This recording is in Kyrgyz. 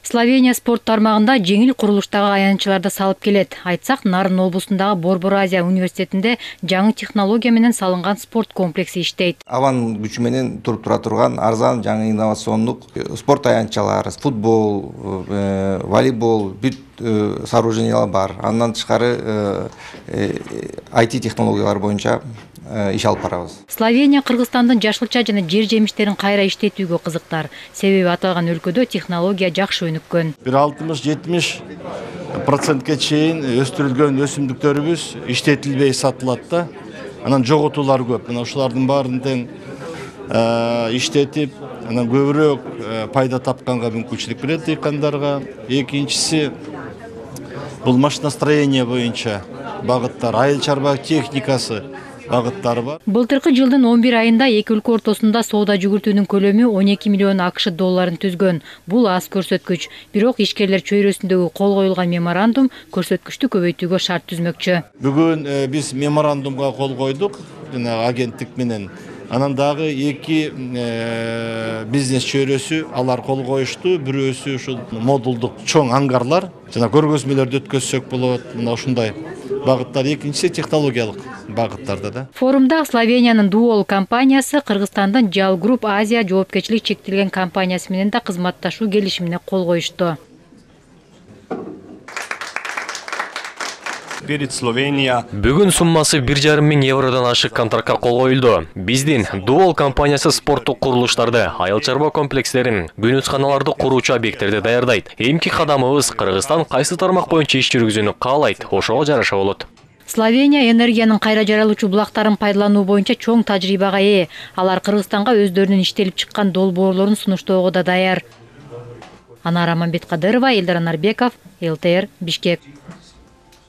Словения спорт тармагында жеңил курулуштагы аянтчыларды салып келет. Айтсак, Нарын облусундагы Борбор Азия университетинде жаңы технология менен салынган спорт комплекси иштейт. Аван күчү менен туруп тура турган арзан жаңы инновациондук спорт аянтчалары, футбол, волейбол, бүт сооружениялар бар. Андан тышкары IT технологиялар боюнча иш алып барабыз. Словения Кыргызстандын жашылча жана жер жемиштерин кайра иштетүүгө кызыктар. Себеби аталган өлкөдө технология жакшы өнүккөн. 60-70%ке чейин өстүрүлгөн өсүмдүктөрүбүз иштетилбей сатылат да. Анан жоготуулар көп. Мына ушулардын баарын тең иштетип, анан көбүрөөк пайда тапканга мүмкүнчүлүк берет дыйкандарга. Экинчиси бул машиностроение боюнча багыттар, айыл чарба техникасы багыттары бар. Былтыркы жылдын 11 айында эки өлкө ортосунда соода жүгүртүүнүн көлөмү 12 миллион АКШ долларын түзгөн. Бул аз көрсөткүч. Бирок ишкерлер чөйрөсүндөгү кол коюлган меморандум көрсөткүчтү көбөйтүүгө шарт түзмөкчү. Бүгүн биз меморандумга кол койдук, жана агенттик менен. Анан дагы эки бизнес чөйрөсү алар кол коюшту. Бирөөсү ушул модулдук чоң ангарлар, жана көргөзмөлөрдү өткөзсөк болот. Мына ушундай багыттар. Экинчиси технологиялык багыттарда да. Форумда Словениянын Duol компаниясы Кыргызстандын Jal Group Азия жоопкерчилик чектелген компаниясы менен да кызматташуу келишимине кол коюшту. Бүгүн суммасы 1,5 миң евродан ашык контрактка кол коюлду. Биздин Duol компаниясы спорттук курулуштарды, айыл чарба комплекстерин, күнүсканаларды куруучу объекттерди даярдайт. Эмки кадамыбыз Кыргызстан кайсы тармак боюнча иш жүргүзүүнү каалайт, ошого жараша болот. Словения энергиянын кайра жаралуучу булактарын пайдалануу боюнча чоң тажрыйбага ээ. Алар Кыргызстанга өздөрүнүн иштелип чыккан долбоорлорун сунуштоого да даяр. Анара Мамбеткадырова, Элдар Нарбеков, ЛТР, Бишкек.